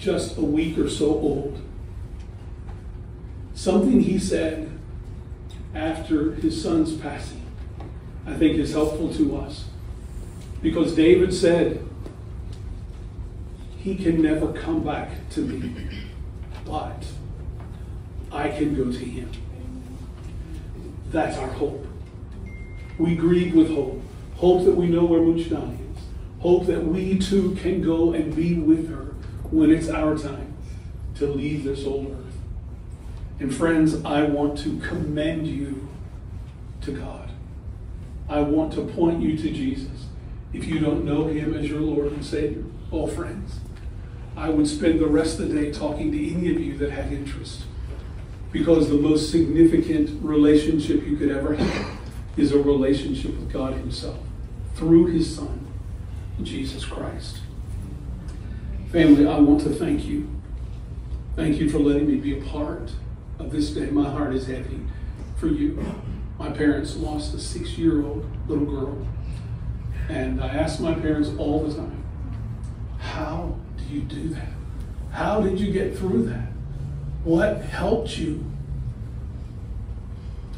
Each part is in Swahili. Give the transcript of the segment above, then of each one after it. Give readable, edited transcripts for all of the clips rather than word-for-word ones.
just a week or so old. Something he said after his son's passing, I think is helpful to us. Because David said, he can never come back to me, but I can go to him. That's our hope. We grieve with hope. Hope that we know where Muchnani is. Hope that we too can go and be with her when it's our time to leave this old earth. And friends, I want to commend you to God. I want to point you to Jesus. If you don't know him as your Lord and Savior, oh friends, I would spend the rest of the day talking to any of you that had interest. Because the most significant relationship you could ever have is a relationship with God himself through his Son, Jesus Christ. Family, I want to thank you. Thank you for letting me be a part of this day. My heart is heavy for you. My parents lost a 6-year-old little girl. And I ask my parents all the time, how do you do that? How did you get through that? What helped you?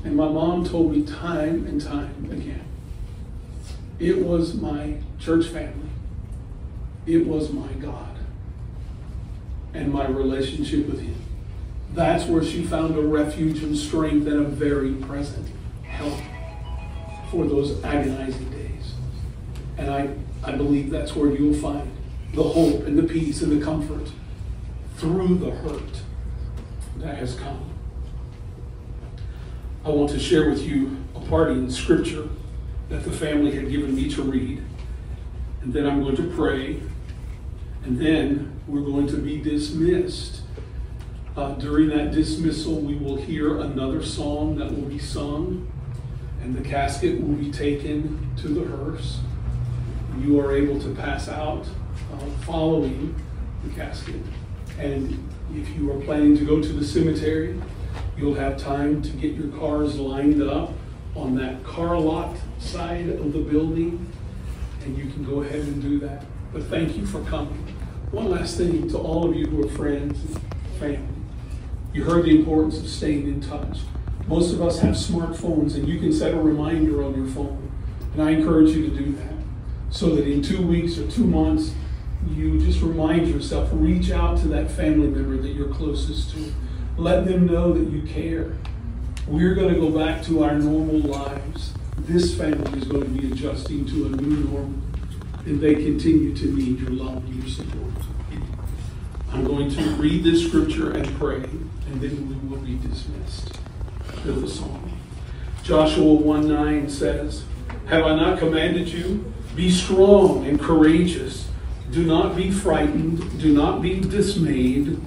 And my mom told me time and time again, it was my church family. It was my God and my relationship with him. That's where she found a refuge and strength and a very present help for those agonizing days. And I believe that's where you'll find the hope and the peace and the comfort through the hurt that has come. I want to share with you a part in scripture that the family had given me to read. And then I'm going to pray. And then we're going to be dismissed. During that dismissal, we will hear another song that will be sung. And the casket will be taken to the hearse. You are able to pass out following the casket. And if you are planning to go to the cemetery, you'll have time to get your cars lined up on that car lot side of the building, and you can go ahead and do that. But thank you for coming. One last thing to all of you who are friends and family. You heard the importance of staying in touch. Most of us have smartphones, and you can set a reminder on your phone. And I encourage you to do that, so that in 2 weeks or 2 months, you just remind yourself, reach out to that family member that you're closest to. Let them know that you care. We're going to go back to our normal lives. This family is going to be adjusting to a new normal, and they continue to need your love and your support. I'm going to read this scripture and pray, and then we will be dismissed with the song. Joshua 1:9 says, "Have I not commanded you? Be strong and courageous. Do not be frightened. Do not be dismayed.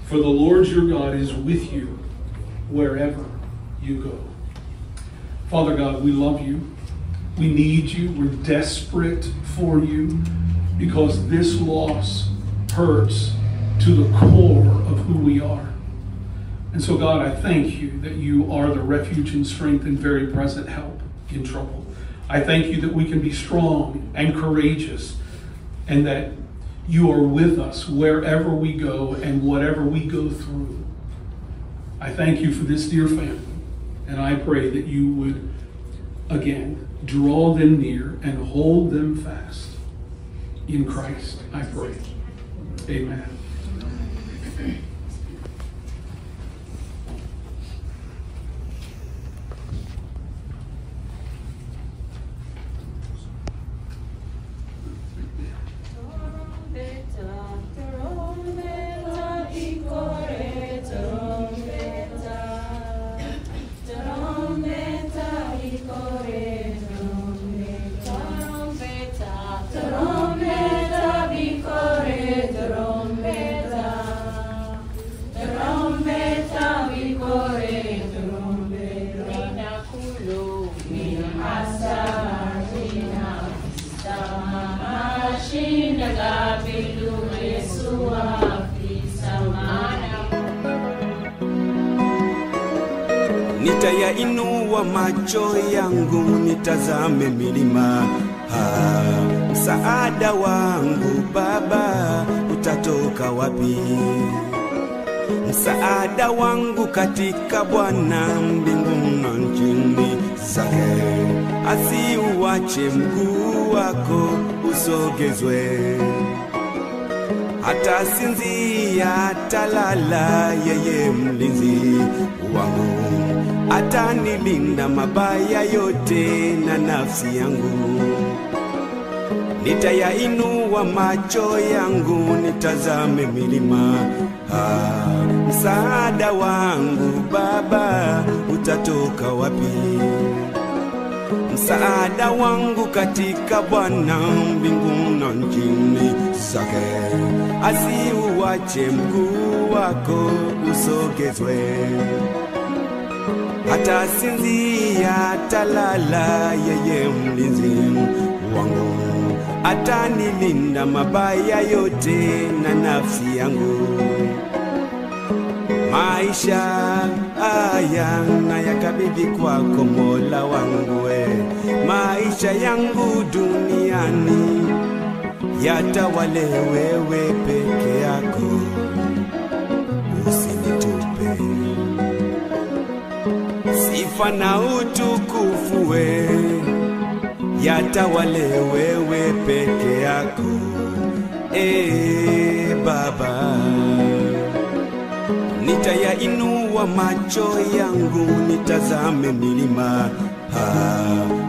For the Lord your God is with you wherever you go." Father God, we love you. We need you. We're desperate for you, because this loss hurts to the core of who we are. And so, God, I thank you that you are the refuge and strength and very present help in trouble. I thank you that we can be strong and courageous, and that you are with us wherever we go and whatever we go through. I thank you for this dear family, and I pray that you would, again, draw them near and hold them fast. In Christ, I pray. Amen. Nitayainua macho yangu nitazame milima, msaada wangu Baba utatoka wapi? Msaada wangu katika Bwana, mbinguni na nchini zake. Asiuache mguu wako usogezwe, hata sinzia talala, yeye mlinzi wangu. Atanilinda mabaya yote na nafsi yangu. Nitayainua macho yangu nitazame milima. Msaada wangu Baba utatoka wapi? Msaada wangu katika Bwana, mbinguni na nchini zake. Asiuache mguu wako usogezwe, hata sinzia talala, yeye mlinzi wangu. Atanilinda mabaya yote na nafsi yangu. Maisha haya nayakabidhi kwako Mola wangu we. Maisha yangu duniani yatawale wewe peke yako, usinitupe. Sifa na utukufu we yatawale wewe peke yako, Baba. Nitayainua macho yangu nitazame milima.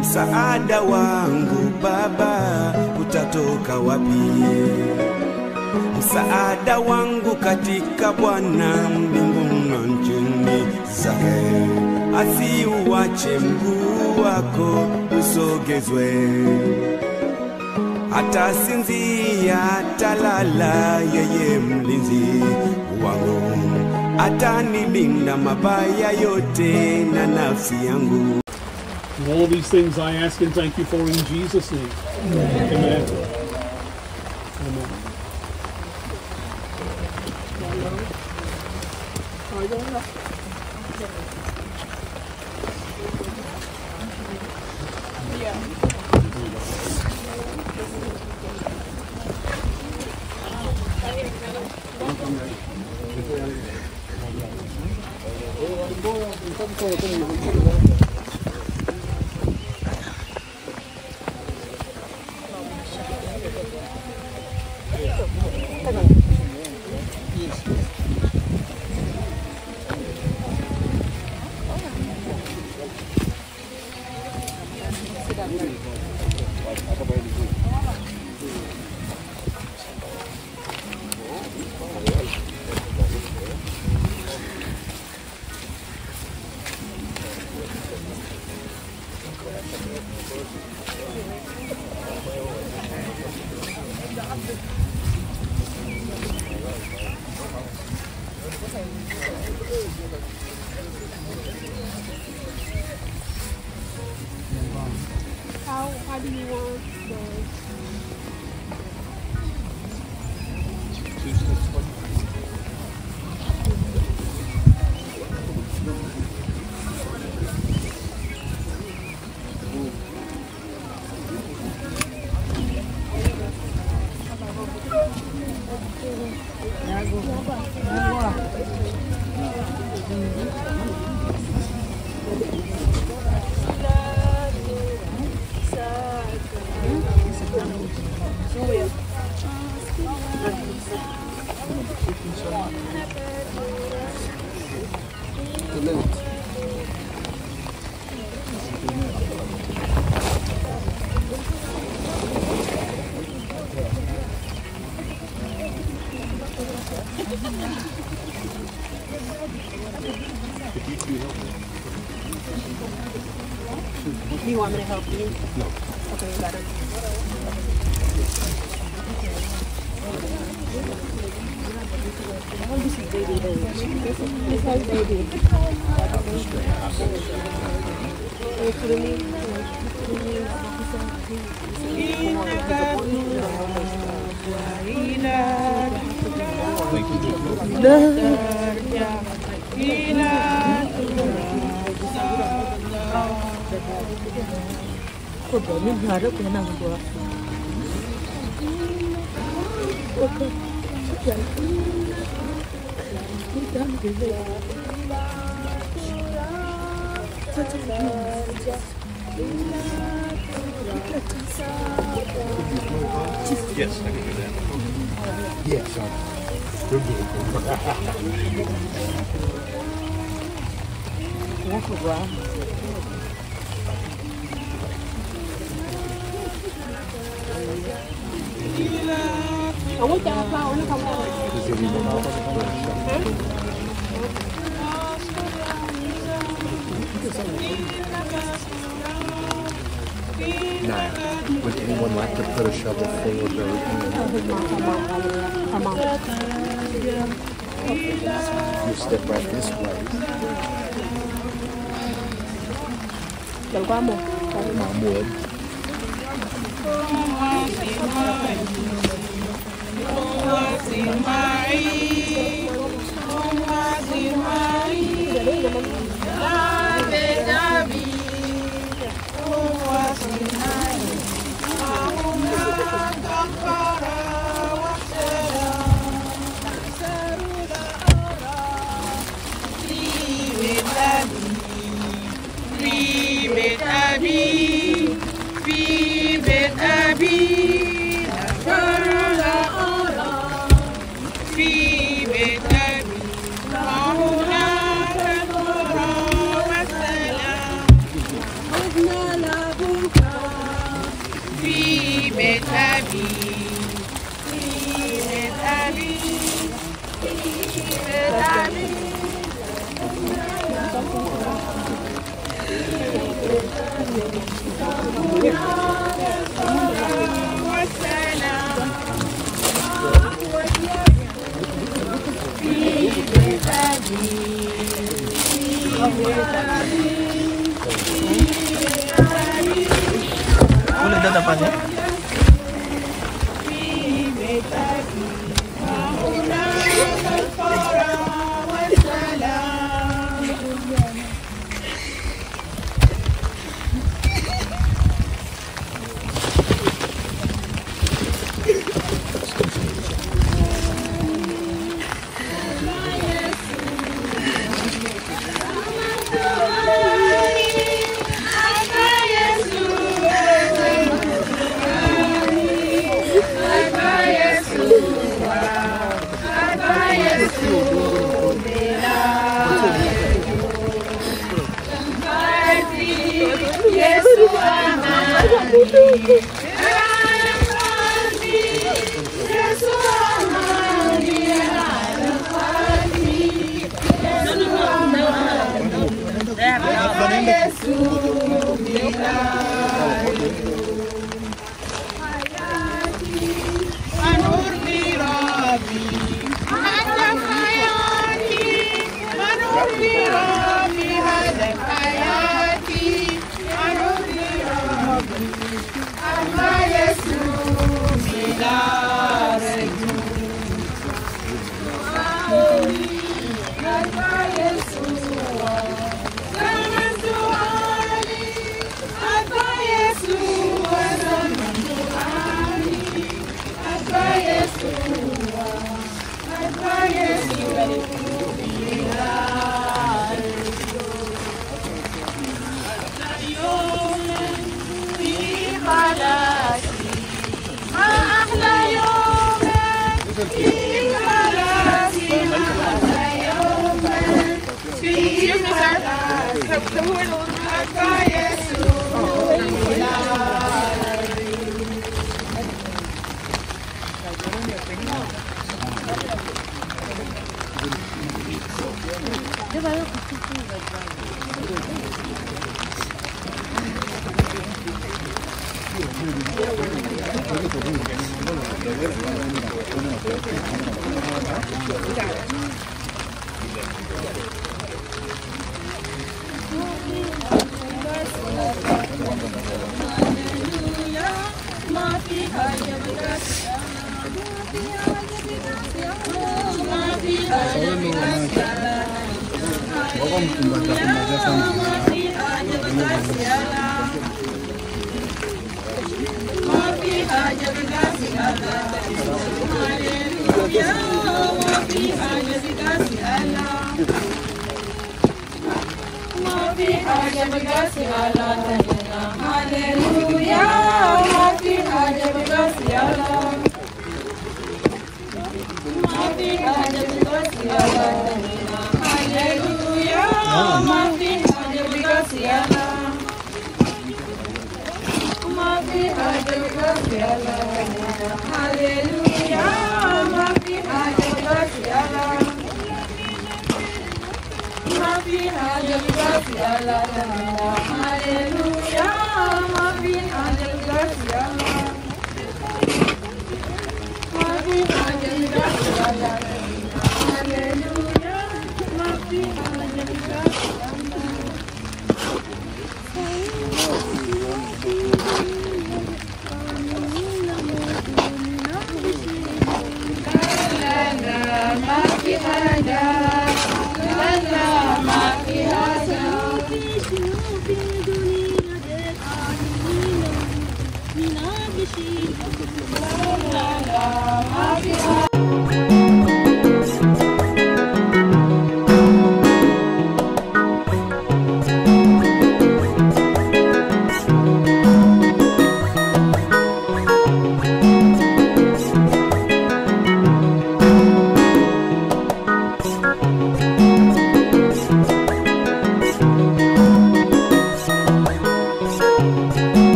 Msaada wangu Baba utatoka wapi? Msaada wangu katika Bwana, mbinguni na nchini zake. Asiuache mguu wako usogezwe, hata sinzia talala, yeye mlinzi wangu. Atanilinda mabaya yote na nafsi yangu. And all these things I ask and thank you for in Jesus' name. Amen. Amen. Amen. How do you want those? Do you want me to help you? No. Okay, you got it. This is baby. This has baby. Kok Yes, I can do that. Yes, we're good. Walk around. I want that flower. Look how Now, would anyone like to put a shovel full of dirt her mom. You step right this way. Mom would. Boleh dah dapat ya? Hallelujah.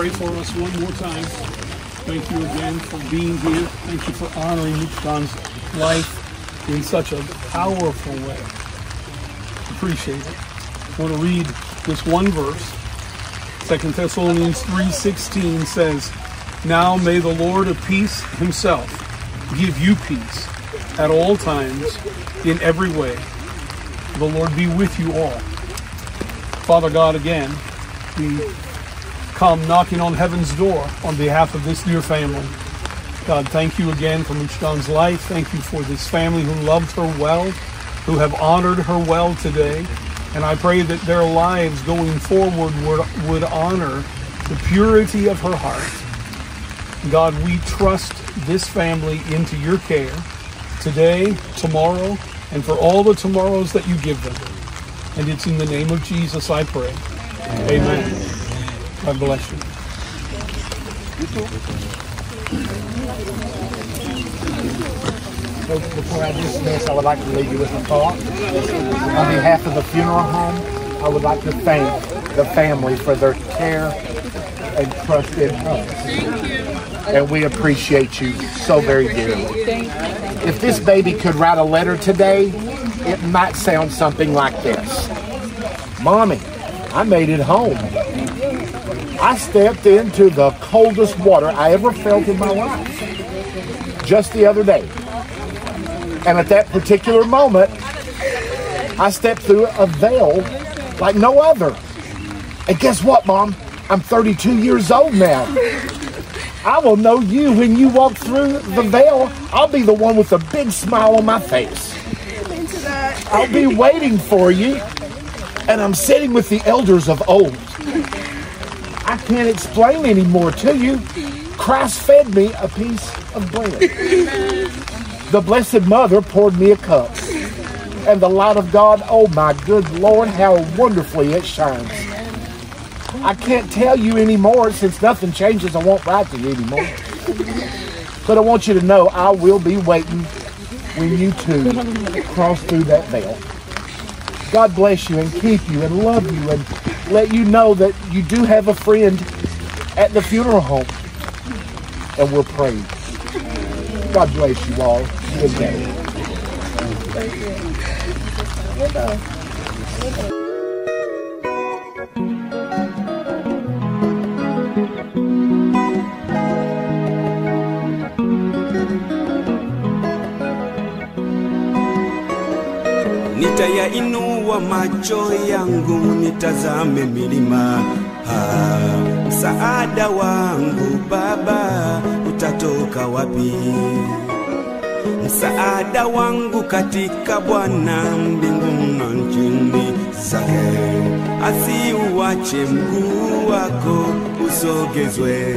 Pray for us one more time. Thank you again for being here. Thank you for honoring John's life in such a powerful way. Appreciate it. I want to read this one verse. 2 Thessalonians 3:16 says, "Now may the Lord of peace himself give you peace at all times, in every way. The Lord be with you all." Father God, again, we come knocking on heaven's door on behalf of this dear family. God, thank you again for Mooch John's life. Thank you for this family who loved her well, who have honored her well today. And I pray that their lives going forward would honor the purity of her heart. God, we trust this family into your care today, tomorrow, and for all the tomorrows that you give them. And it's in the name of Jesus I pray. Amen. God bless you. Before I dismiss, I would like to leave you with a thought. On behalf of the funeral home, I would like to thank the family for their care and trust in us. And we appreciate you so very dearly. If this baby could write a letter today, it might sound something like this. "Mommy, I made it home. I stepped into the coldest water I ever felt in my life just the other day. And at that particular moment, I stepped through a veil like no other. And guess what, Mom? I'm 32 years old now. I will know you when you walk through the veil. I'll be the one with a big smile on my face. I'll be waiting for you. And I'm sitting with the elders of old. I can't explain anymore to you. Christ fed me a piece of bread. The Blessed Mother poured me a cup. And the light of God, oh my good Lord, how wonderfully it shines. I can't tell you anymore. Since nothing changes, I won't write to you anymore. But I want you to know I will be waiting when you two cross through that veil. God bless you and keep you and love you and let you know that you do have a friend at the funeral home. And we're praying. God bless you all. Good day. Nitayainua macho yangu nitazame milima, msaada wangu Baba utatoka wapi? Msaada wangu katika Bwana mbinguni na nchini zake. Asiuache mguu wako usogezwe,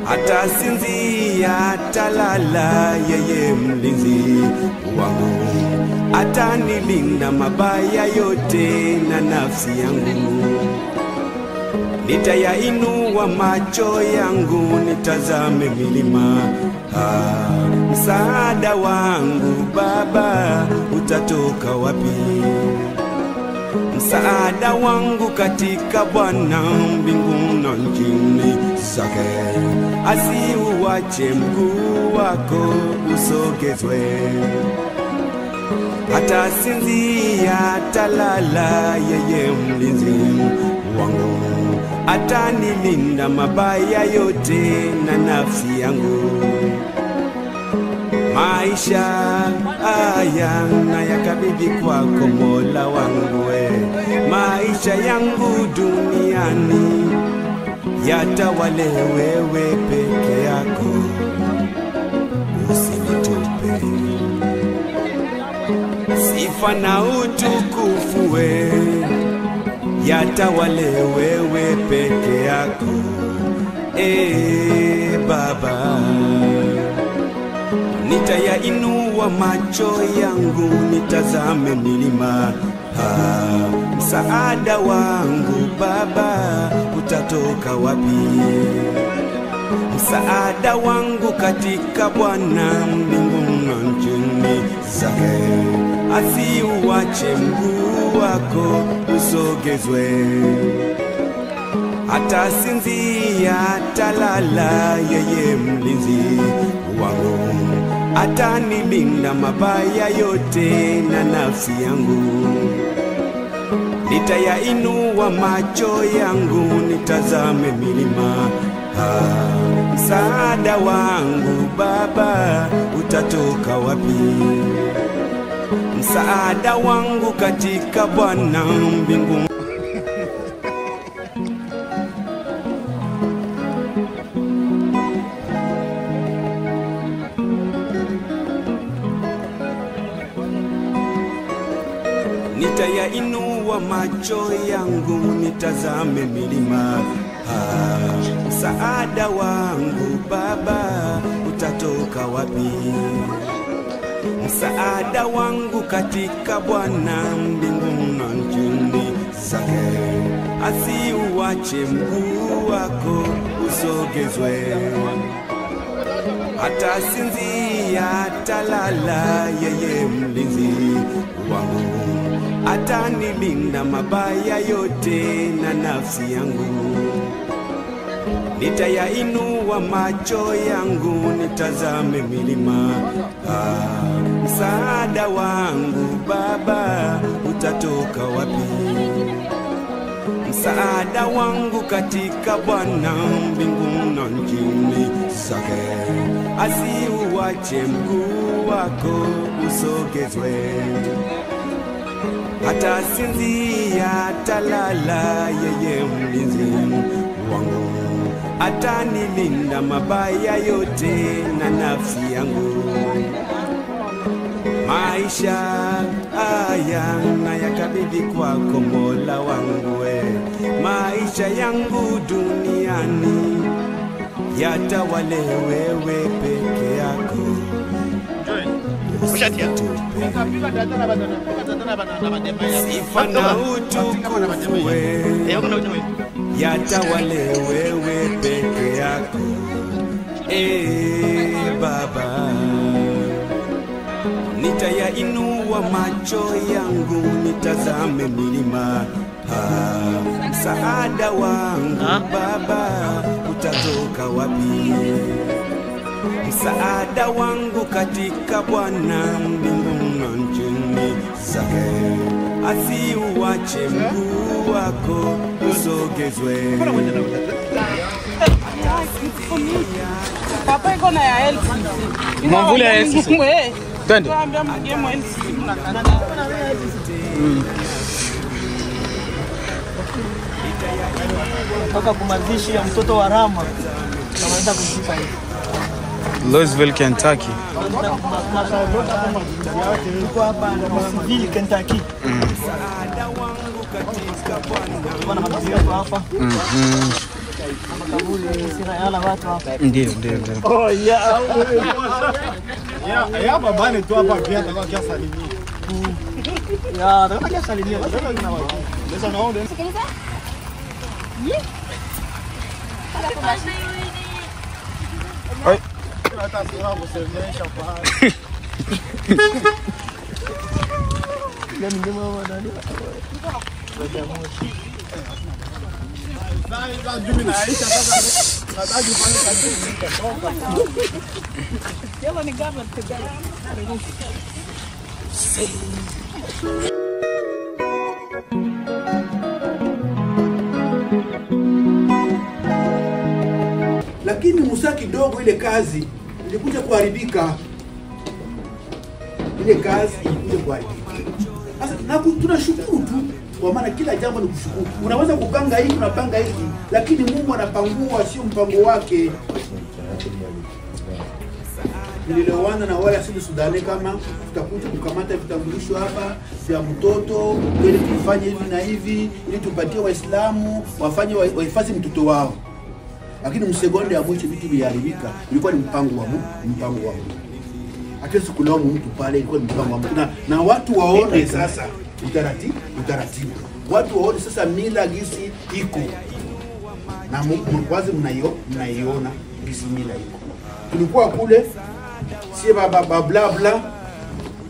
hata sinzia atalala yeye mlinzi wangu. Atanilinda mabaya yote na nafsi yangu. Nitayainua macho yangu nitazame milima, msaada wangu Baba utatoka wapi? Msaada wangu katika Bwana mbinguni na nchini zake. Asiuache mguu wako usogezwe, hata sinzia atalala yeye mlinzi wangu. Atanilinda mabaya yote na nafsi yangu. Maisha haya nayakabidhi kwako Mola wangu we. Maisha yangu duniani yatawale wewe peke yako, usinitupe. Sifa na utukufu we yatawale wewe peke yako, Baba. Nitayainua macho yangu nitazame milima, msaada wangu Baba utatoka wapi? Msaada wangu katika Bwana mbinguni na nchini zake. Asiuache mguu wako usogezwe, hata sinzia atalala yeye mlinzi wangu. Atanilinda mabaya yote na nafsi yangu. Nitayainua macho yangu nitazame milima, msaada wangu Baba utatoka wapi? Msaada wangu katika Bwana mbinguni. Nitayainua macho yangu nitazame milima, msaada wangu Baba utatoka wapi? Msaada wangu katika Bwana mbinguni na nchini zake. Asiuache mguu wako usogezwe, hata sinzia atalala yeye mlinzi wangu. Atanilinda mabaya yote na nafsi yangu. Nitayainua macho yangu nitazame milima, msaada wangu Baba utatoka wapi? Msaada wangu katika Bwana mbinguni na nchini zake. Asiuache mguu wako usogezwe, atasinzia, atalala, yeye mlinzi wangu, atanilinda mabaya yote na nafsi yangu. Maisha haya nayakabidhi kwako Mola wangu, maisha yangu duniani yatawale wewe peke yako. Sifa na utukufu yatawale wewe peke yako. Baba, nitayainua macho yangu nitazame milima, msaada wangu Baba utatoka wapi? Msaada wangu katika Bwana mbinguni na nchini zake, asiuache mguu wako usogezwe. Papa iko na ya LC. Mwambule ya LC. Twende. Tuambia mgemo LC. Toka kumazishi ya mtoto wa Rama. Tunaanza kuzika hivi. Louisville, Kentucky. Tuko hapa Louisville, Kentucky. Bwana mabisi yetu hapa. Makaburi sina yala watu hapa. Ndio. Oh yeah. Ya babani tu hapa pia atakuwa kiasalimia. Ya, atakuwa kiasalimia. Sasa naona Oi. hata sura kusemesha kwa. Ndio mjema wa nani? Sasa jumi na Aisha sasa nataka kufanya kazi kutoka. Yellow ni government together. Lakini Musa kidogo ile kazi ilikuja kuharibika. Ile kazi ilikuja kuharibika. Sasa tunashukuru tu kwa maana kila jambo ni kushukuru. Unaweza kupanga hiki, unapanga hiki, lakini Mungu anapangua sio mpango wake. Nilielewana na wale asili Sudani kama tutakuja kukamata vitambulisho hapa vya mtoto ili tufanye hivi na hivi ili tupatie Waislamu wafanye wahifadhi mtoto wao. Lakini msegonde ya mwisho vitu viharibika, ilikuwa ni mpango wa Mungu. Hatuwezi kulaumu mtu pale, ilikuwa ni mpango wa Mungu. Na watu waone sasa utaratibu. Watu waone sasa mila gisi iko. Na kwanza mnaiona gisi mila iko. Tulikuwa kule sie baba bla bla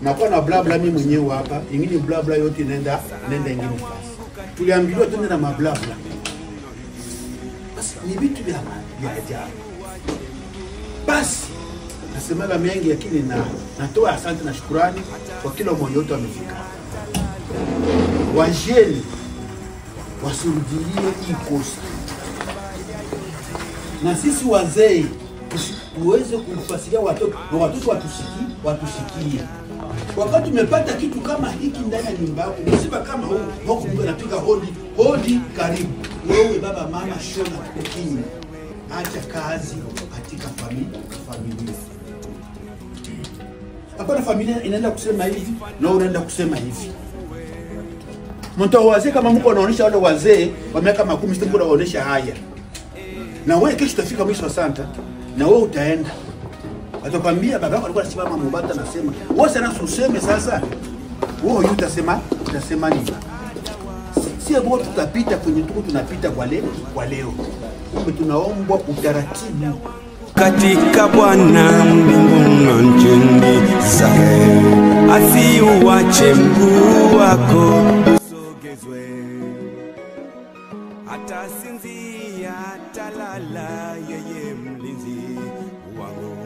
na kwa na bla bla mimi mwenyewe hapa, ingine bla bla yote inaenda ingine fasi. Tuliambiwa twende na mabla bla. Basi ni vitu vya ajabu. Basi nasema mengi lakini natoa asante na shukrani kwa kila mmoja wetu amefika. Wajeni wasurudilie hii kosa. Na sisi wazee tuweze kufasiria watoto na watoto watusikie. Wakati umepata kitu kama hiki ndani ya nyumba yako, msiba kama huu, huko mtu anapiga hodi karibu. Wewe baba mama shona tukini. Acha kazi katika familia. Hapana familia inaenda kusema hivi na unaenda kusema hivi. Mtu wazee kama mko anaonyesha wale wazee wa miaka 10 sio waonesha haya. Na wewe kesho utafika mwisho wa santa na wewe utaenda. Atakwambia baba yako alikuwa anasimama Mubata anasema, "Wewe sana useme sasa." Wewe utasema nini? Sio bora tutapita kwenye tuko tunapita kwa leo. Kumbe tunaomba utaratibu katika Bwana mbinguni na nchini zake, asiuache mguu wako usogezwe. Atasinzia, atalala, yeye mlinzi wangu.